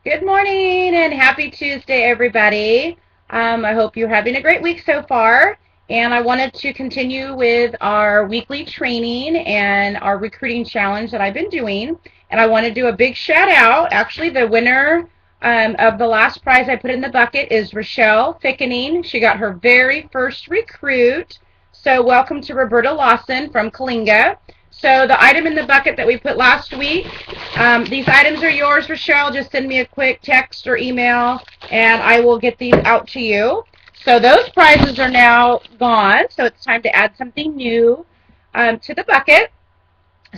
Good morning and happy Tuesday, everybody. I hope you're having a great week so far. And I wanted to continue with our weekly training and our recruiting challenge that I've been doing. And I want to do a big shout out. Actually, the winner of the last prize I put in the bucket is Rochelle Fickening. She got her very first recruit. So welcome to Roberta Lawson from Kalinga. So the item in the bucket that we put last week, these items are yours, Rochelle. Just send me a quick text or email, and I will get these out to you. So those prizes are now gone, so it's time to add something new to the bucket.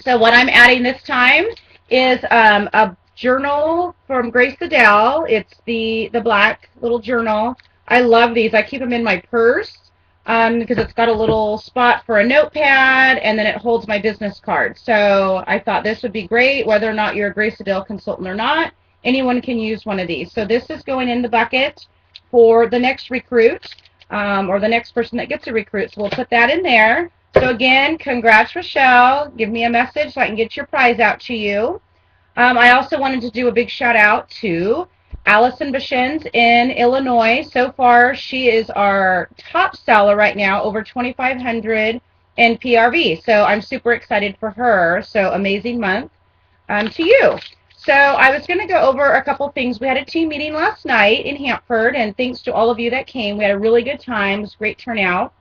So what I'm adding this time is a journal from Grace Adele. It's the black little journal. I love these. I keep them in my purse because it's got a little spot for a notepad, and then it holds my business card. So I thought this would be great, whether or not you're a Grace Adele consultant or not. Anyone can use one of these. So this is going in the bucket for the next recruit or the next person that gets a recruit. So we'll put that in there. So again, congrats, Rochelle. Give me a message so I can get your prize out to you. I also wanted to do a big shout out to Allison Bashens in Illinois. So far, she is our top seller right now, over 2,500 in PRV. So I'm super excited for her. So amazing month to you. So I was going to go over a couple things. We had a team meeting last night in Hanford, and thanks to all of you that came. We had a really good time. It was a great turnout.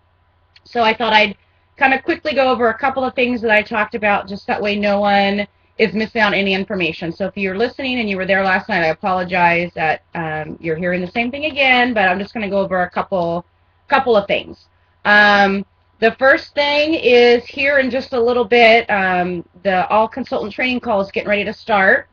So I thought I'd kind of quickly go over a couple of things that I talked about, just that way no one is missing out any information. So if you're listening and you were there last night, I apologize that you're hearing the same thing again, but I'm just going to go over a couple of things. The first thing is here in just a little bit, the all consultant training call is getting ready to start.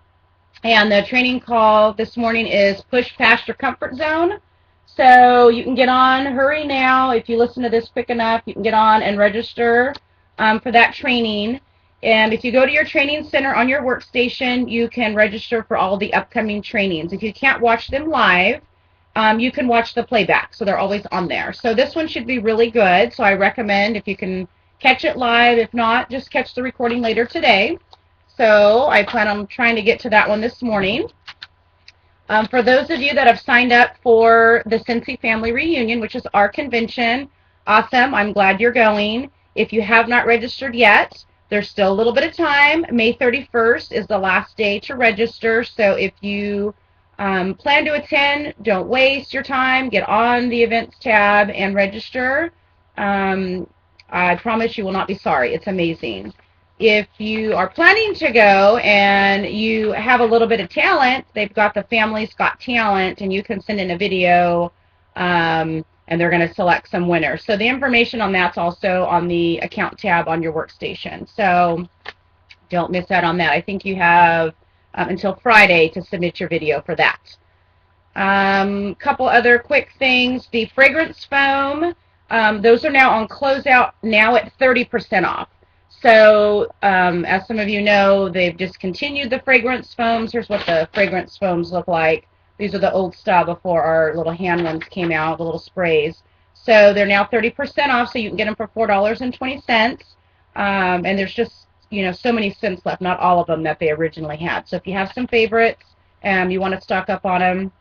And the training call this morning is push past your comfort zone. So you can get on, hurry now. If you listen to this quick enough, you can get on and register for that training. And if you go to your training center on your workstation, you can register for all the upcoming trainings. If you can't watch them live, you can watch the playback. So they're always on there. So this one should be really good. So I recommend if you can catch it live. If not, just catch the recording later today. So I plan on trying to get to that one this morning. For those of you that have signed up for the Cincy Family Reunion, which is our convention, awesome. I'm glad you're going. If you have not registered yet, there's still a little bit of time. May 31st is the last day to register. So if you plan to attend, don't waste your time. Get on the events tab and register. I promise you will not be sorry. It's amazing. If you are planning to go and you have a little bit of talent, they've got the Family's Got Talent, and you can send in a video, and they're going to select some winners. So the information on that's also on the account tab on your workstation. So don't miss out on that. I think you have until Friday to submit your video for that. Couple other quick things. The fragrance foam, those are now on closeout now at 30% off. So as some of you know, they've discontinued the fragrance foams. Here's what the fragrance foams look like. These are the old style before our little hand ones came out, the little sprays. So they're now 30% off, so you can get them for $4.20. And there's just, so many scents left, not all of them that they originally had. So if you have some favorites and you want to stock up on them,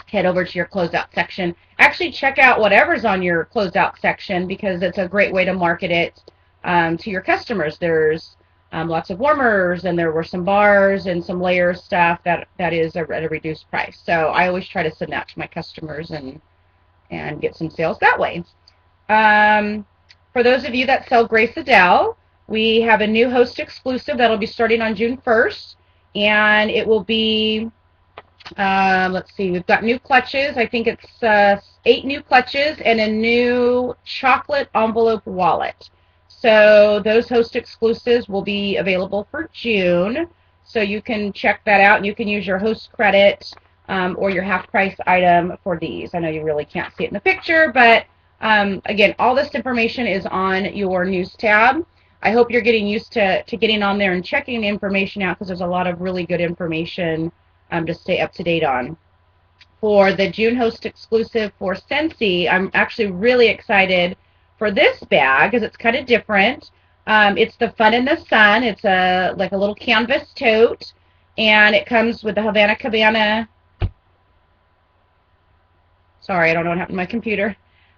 head over to your closeout section. Actually, check out whatever's on your closeout section because it's a great way to market it to your customers. There's lots of warmers, and there were some bars and some layer stuff that is at a reduced price. So I always try to send that to my customers and get some sales that way. For those of you that sell Grace Adele, we have a new host exclusive that'll be starting on June 1st, and it will be, let's see, we've got new clutches. I think it's 8 new clutches and a new chocolate envelope wallet. So those host exclusives will be available for June. So you can check that out, and you can use your host credit or your half price item for these. I know you really can't see it in the picture, but again, all this information is on your news tab. I hope you're getting used to getting on there and checking the information out because there's a lot of really good information to stay up to date on. For the June host exclusive for Scentsy, I'm actually really excited for this bag because it's kind of different. It's the Fun in the Sun. It's like a little canvas tote, and it comes with the Havana Cabana Sorry, I don't know what happened to my computer.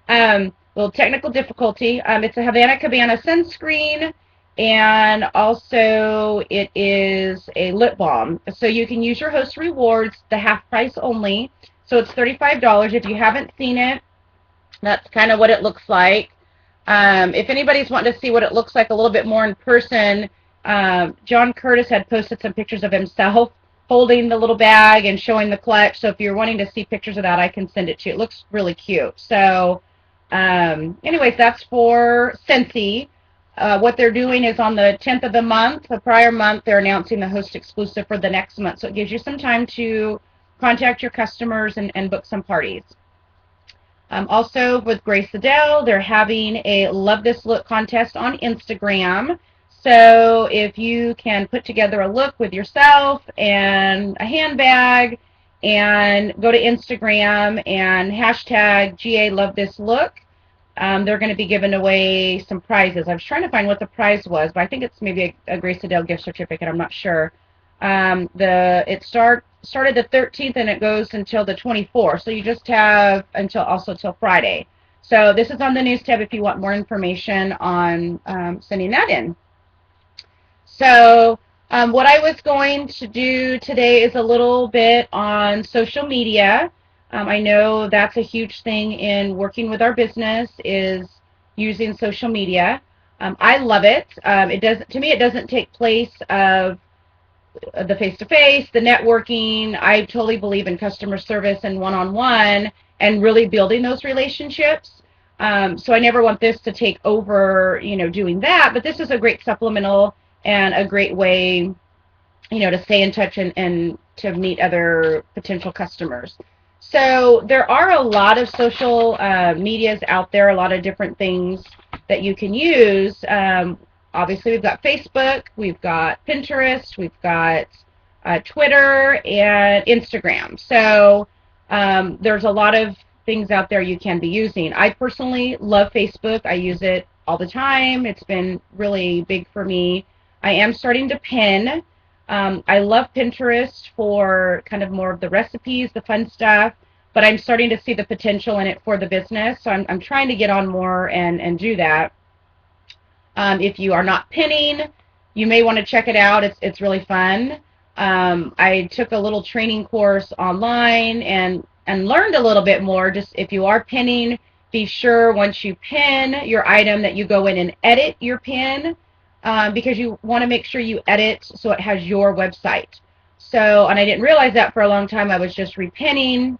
Little technical difficulty. It's a Havana Cabana sunscreen, and also it is a lip balm. So you can use your host rewards, the half price only. So it's $35. If you haven't seen it, that's kind of what it looks like. If anybody's wanting to see what it looks like a little bit more in person, John Curtis had posted some pictures of himself holding the little bag and showing the clutch. So if you're wanting to see pictures of that, I can send it to you. It looks really cute. So anyways, that's for Scentsy. What they're doing is on the 10th of the month, the prior month, they're announcing the host exclusive for the next month. So it gives you some time to contact your customers and book some parties. Also, with Grace Adele, they're having a Love This Look contest on Instagram. So if you can put together a look with yourself and a handbag and go to Instagram and hashtag GA Love This Look, they're going to be giving away some prizes. I was trying to find what the prize was, but I think it's maybe a Grace Adele gift certificate. I'm not sure. It started the 13th and it goes until the 24th. So you just have until Friday. So this is on the news tab if you want more information on sending that in. So what I was going to do today is a little bit on social media. I know that's a huge thing in working with our business is using social media. I love it. To me, it doesn't take place of the face-to-face, the networking. I totally believe in customer service and one-on-one and really building those relationships. So I never want this to take over, doing that. But this is a great supplemental and a great way, to stay in touch and to meet other potential customers. So there are a lot of social medias out there, a lot of different things that you can use. Obviously, we've got Facebook, we've got Pinterest, we've got Twitter, and Instagram. So there's a lot of things out there you can be using. I personally love Facebook. I use it all the time. It's been really big for me. I am starting to pin. I love Pinterest for kind of more of the recipes, the fun stuff, but I'm starting to see the potential in it for the business. So I'm trying to get on more and do that. If you are not pinning, you may want to check it out. It's really fun. I took a little training course online and learned a little bit more. Just if you are pinning, be sure once you pin your item that you go in and edit your pin because you want to make sure you edit so it has your website. So, and I didn't realize that for a long time. I was just repinning,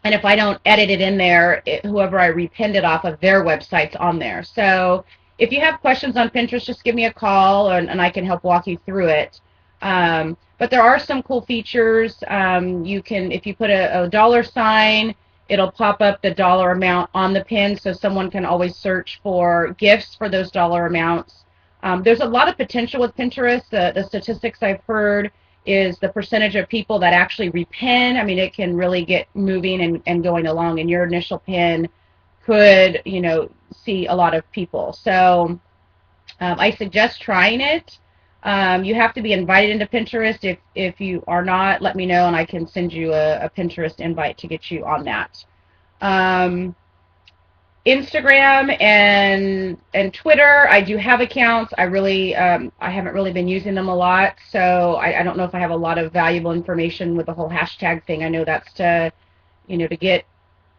and if I don't edit it in there, whoever I repinned it off of, their website's on there. So if you have questions on Pinterest, just give me a call and I can help walk you through it. But there are some cool features. You can, if you put a dollar sign, it'll pop up the dollar amount on the pin, so someone can always search for gifts for those dollar amounts. There's a lot of potential with Pinterest. The statistics I've heard is the percentage of people that actually repin. I mean, it can really get moving and going along, and your initial pin could, see a lot of people. So I suggest trying it. You have to be invited into Pinterest. If you are not, let me know, and I can send you a Pinterest invite to get you on that. Instagram and Twitter, I do have accounts. I haven't really been using them a lot, so I don't know if I have a lot of valuable information with the whole hashtag thing. I know that's to get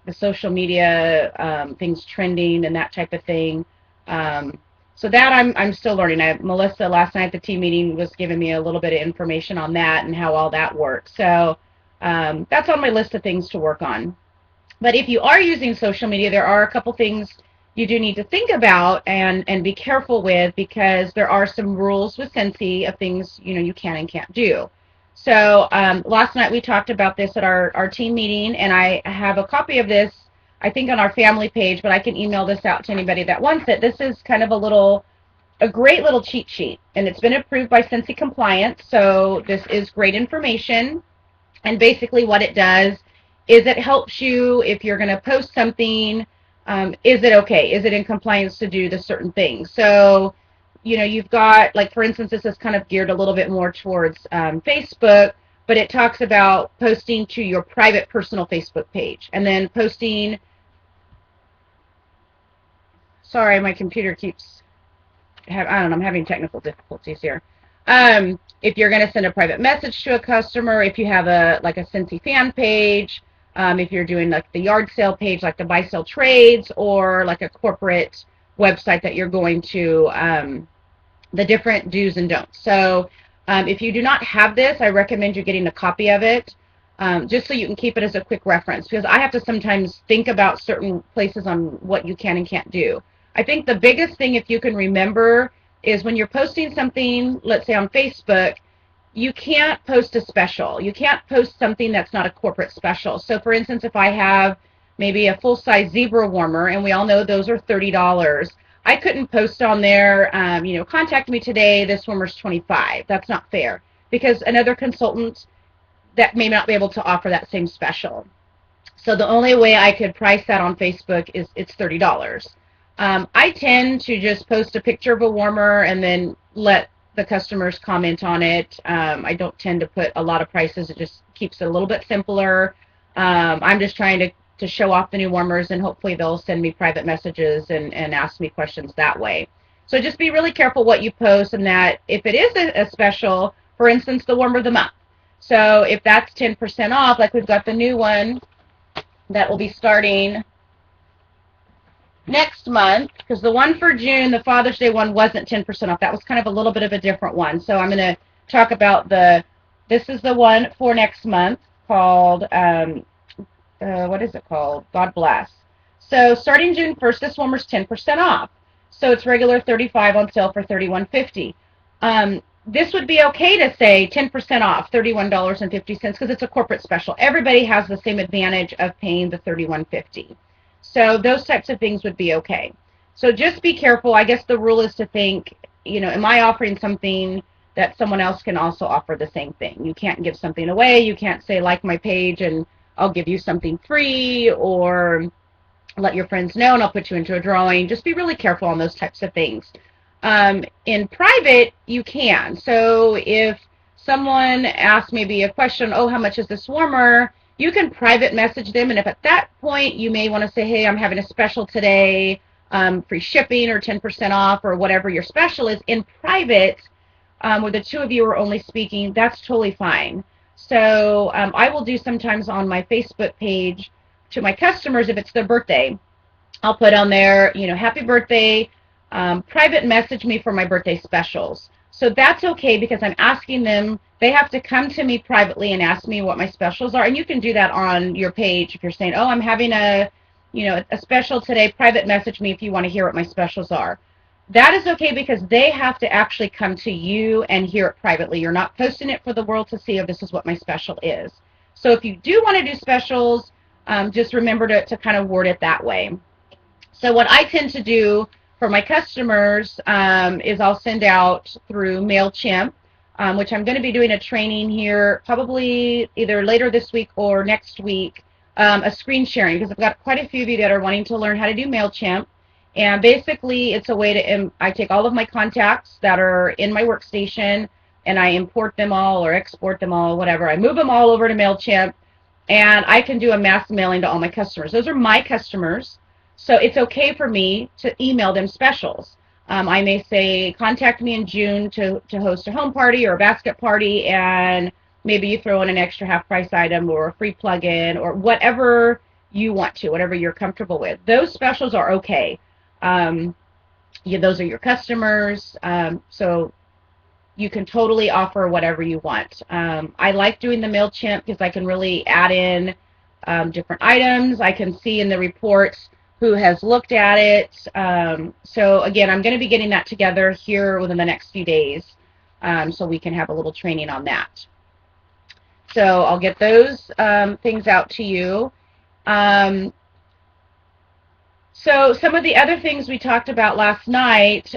the social media things trending and that type of thing. So that I'm still learning. Melissa last night at the team meeting was giving me a little bit of information on that and how all that works. So that's on my list of things to work on. But if you are using social media, there are a couple things you do need to think about and be careful with, because there are some rules with Scentsy of things you can and can't do. So last night we talked about this at our team meeting, and I have a copy of this, I think, on our family page, but I can email this out to anybody that wants it. This is kind of a great little cheat sheet, and it's been approved by Scentsy Compliance, so this is great information. And basically what it does is it helps you if you're going to post something, is it okay? Is it in compliance to do the certain things? So, you've got, like, for instance, this is kind of geared a little bit more towards Facebook, but it talks about posting to your private personal Facebook page and then posting. Sorry, my computer keeps, I don't know, I'm having technical difficulties here. If you're going to send a private message to a customer, if you have a Scentsy fan page, if you're doing like the yard sale page, like the buy sell trades, or like a corporate website that you're going to, the different do's and don'ts. So if you do not have this, I recommend you getting a copy of it, just so you can keep it as a quick reference, because I have to sometimes think about certain places on what you can and can't do. I think the biggest thing, if you can remember, is when you're posting something, let's say on Facebook, you can't post a special. You can't post something that's not a corporate special. So for instance, if I have maybe a full-size zebra warmer, and we all know those are $30, I couldn't post on there, contact me today, this warmer's $25. That's not fair, because another consultant that may not be able to offer that same special. So the only way I could price that on Facebook is it's $30. I tend to just post a picture of a warmer and then let the customers comment on it. I don't tend to put a lot of prices. It just keeps it a little bit simpler. I'm just trying to show off the new warmers, and hopefully they'll send me private messages and ask me questions that way. So just be really careful what you post, and that if it is a special, for instance, the warmer of the month. So if that's 10% off, like we've got the new one that will be starting next month, because the one for June, the Father's Day one, wasn't 10% off. That was kind of a little bit of a different one. So I'm going to talk about this is the one for next month called, what is it called? God Bless. So starting June 1st, this warmer's 10% off. So it's regular $35 on sale for $31.50. This would be okay to say 10% off, $31.50, because it's a corporate special. Everybody has the same advantage of paying the $31.50. So those types of things would be okay. So just be careful. I guess the rule is to think, am I offering something that someone else can also offer the same thing? You can't give something away. You can't say, like my page and I'll give you something free, or let your friends know and I'll put you into a drawing. Just be really careful on those types of things. In private, you can. So if someone asks maybe a question, oh, how much is this warmer? You can private message them, and if at that point you may want to say, hey, I'm having a special today, free shipping or 10% off or whatever your special is, in private, where the two of you are only speaking, that's totally fine. So I will do sometimes on my Facebook page to my customers, if it's their birthday, I'll put on there, happy birthday, private message me for my birthday specials. So that's okay, because I'm asking them, they have to come to me privately and ask me what my specials are. And you can do that on your page. If you're saying, oh, I'm having a special today, private message me if you want to hear what my specials are. That is okay, because they have to actually come to you and hear it privately. You're not posting it for the world to see, oh, this is what my special is. So if you do want to do specials, just remember to kind of word it that way. So what I tend to do for my customers is I'll send out through MailChimp, which I'm going to be doing a training here probably either later this week or next week, a screen sharing, because I've got quite a few of you that are wanting to learn how to do MailChimp. And basically it's a way to, I take all of my contacts that are in my workstation and I import them all or export them all, whatever. I move them all over to MailChimp, and I can do a mass mailing to all my customers. Those are my customers. So it's okay for me to email them specials. I may say, contact me in June to host a home party or a basket party, and maybe you throw in an extra half-price item or a free plug-in or whatever you want to, whatever you're comfortable with. Those specials are okay. Those are your customers, so you can totally offer whatever you want. I like doing the MailChimp because I can really add in different items. I can see in the reports who has looked at it. So again, I'm going to be getting that together here within the next few days, so we can have a little training on that. So I'll get those things out to you. So some of the other things we talked about last night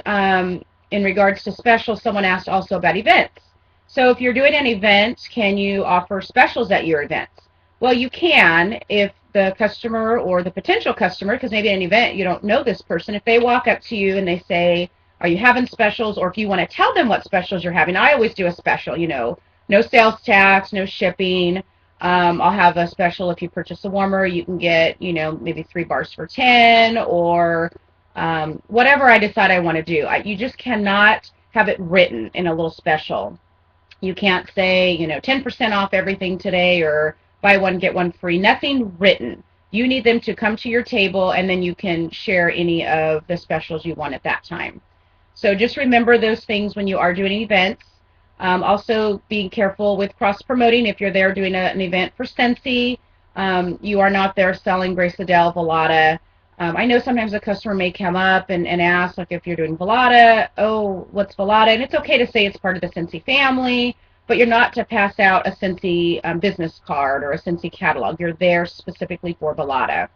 in regards to specials, someone asked also about events. So if you're doing an event, can you offer specials at your events? Well, you can if the customer or the potential customer, because maybe at an event you don't know this person, if they walk up to you and they say, are you having specials? Or if you want to tell them what specials you're having, I always do a special, no sales tax, no shipping. I'll have a special if you purchase a warmer, you can get, maybe 3 bars for 10, or whatever I decide I want to do. You just cannot have it written in a little special. You can't say, 10% off everything today, or buy one, get one free. Nothing written. You need them to come to your table, and then you can share any of the specials you want at that time. So just remember those things when you are doing events. Also, being careful with cross-promoting. If you're there doing an event for Scentsy, you are not there selling Grace Adele, Volata. I know sometimes a customer may come up and ask, like, if you're doing Volata, oh, what's Volata? And it's okay to say it's part of the Scentsy family, but you're not to pass out a Scentsy business card or a Scentsy catalog. You're there specifically for Volata.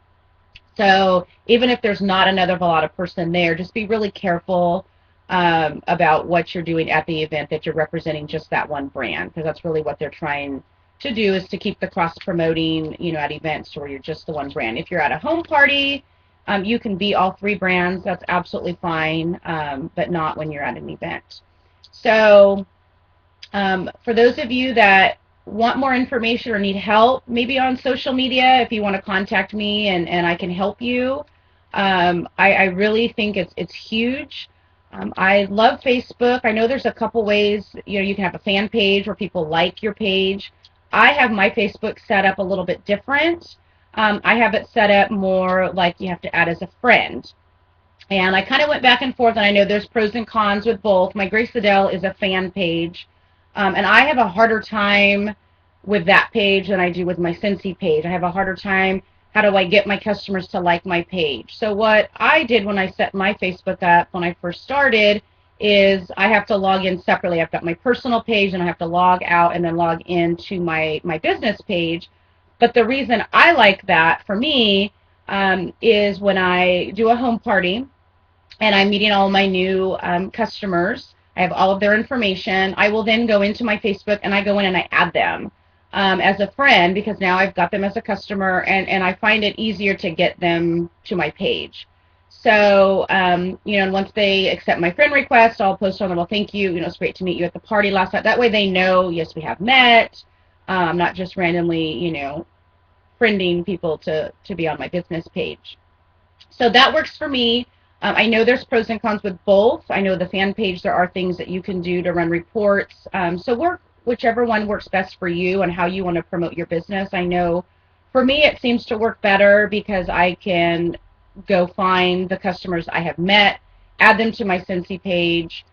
So even if there's not another Volata person there, just be really careful about what you're doing at the event, that you're representing just that one brand, because that's really what they're trying to do, is to keep the cross-promoting, at events where you're just the one brand. If you're at a home party, you can be all 3 brands. That's absolutely fine, but not when you're at an event. So for those of you that want more information or need help, maybe on social media, if you want to contact me and I can help you, I really think it's huge. I love Facebook. I know there's a couple ways, you can have a fan page where people like your page. I have my Facebook set up a little bit different. I have it set up more like you have to add as a friend. And I kind of went back and forth, and I know there's pros and cons with both. My Grace Adele is a fan page, and I have a harder time with that page than I do with my Scentsy page. I have a harder time, how do I get my customers to like my page? So what I did when I set my Facebook up when I first started is I have to log in separately. I've got my personal page, and I have to log out and then log into my business page. But the reason I like that for me is when I do a home party and I'm meeting all my new customers, I have all of their information. I will then go into my Facebook and I go in and I add them as a friend, because now I've got them as a customer, and I find it easier to get them to my page. So, and once they accept my friend request, I'll post on them, well, thank you, it's great to meet you at the party last night. That way they know, yes, we have met. I'm not just randomly, friending people to be on my business page. So that works for me. I know there's pros and cons with both. I know the fan page, there are things that you can do to run reports. So work whichever one works best for you and how you want to promote your business. I know for me it seems to work better because I can go find the customers I have met, add them to my Scentsy page,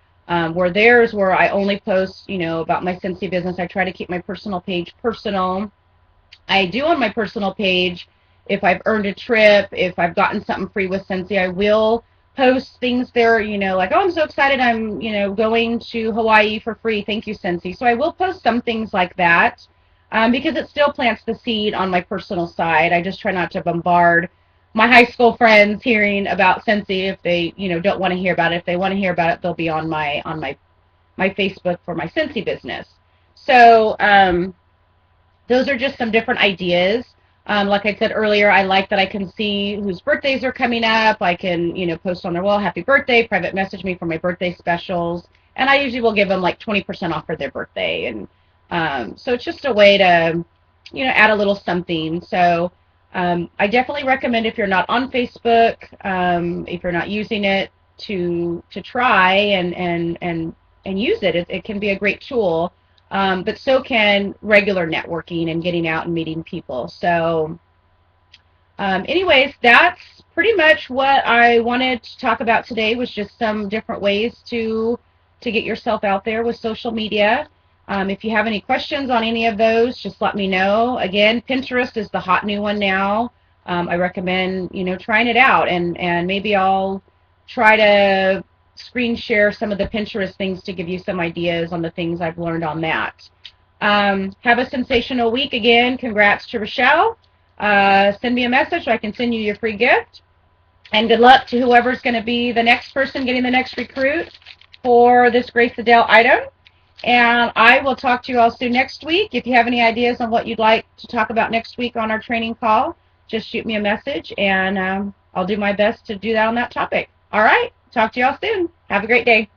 where theirs, where I only post, about my Scentsy business. I try to keep my personal page personal. I do on my personal page, if I've earned a trip, if I've gotten something free with Scentsy, I will post things there, like, oh, I'm so excited, I'm, going to Hawaii for free, thank you, Scentsy. So I will post some things like that, because it still plants the seed on my personal side. I just try not to bombard my high school friends hearing about Scentsy if they, don't want to hear about it. If they want to hear about it, they'll be on my Facebook for my Scentsy business. So those are just some different ideas. Like I said earlier, I like that I can see whose birthdays are coming up. I can, post on their wall, happy birthday, private message me for my birthday specials. And I usually will give them like 20% off for their birthday. And so it's just a way to, add a little something. So I definitely recommend, if you're not on Facebook, if you're not using it, to try and use it. It can be a great tool. But so can regular networking and getting out and meeting people. So anyways, that's pretty much what I wanted to talk about today, was just some different ways to get yourself out there with social media. If you have any questions on any of those, just let me know. Again, Pinterest is the hot new one now. I recommend, trying it out, and maybe I'll try to screen share some of the Pinterest things to give you some ideas on the things I've learned on that. Have a sensational week. Again, congrats to Rochelle. Send me a message so I can send you your free gift. And good luck to whoever's going to be the next person getting the next recruit for this Grace Adele item. And I will talk to you all soon next week. If you have any ideas on what you'd like to talk about next week on our training call, just shoot me a message, and I'll do my best to do that on that topic. All right. Talk to y'all soon. Have a great day.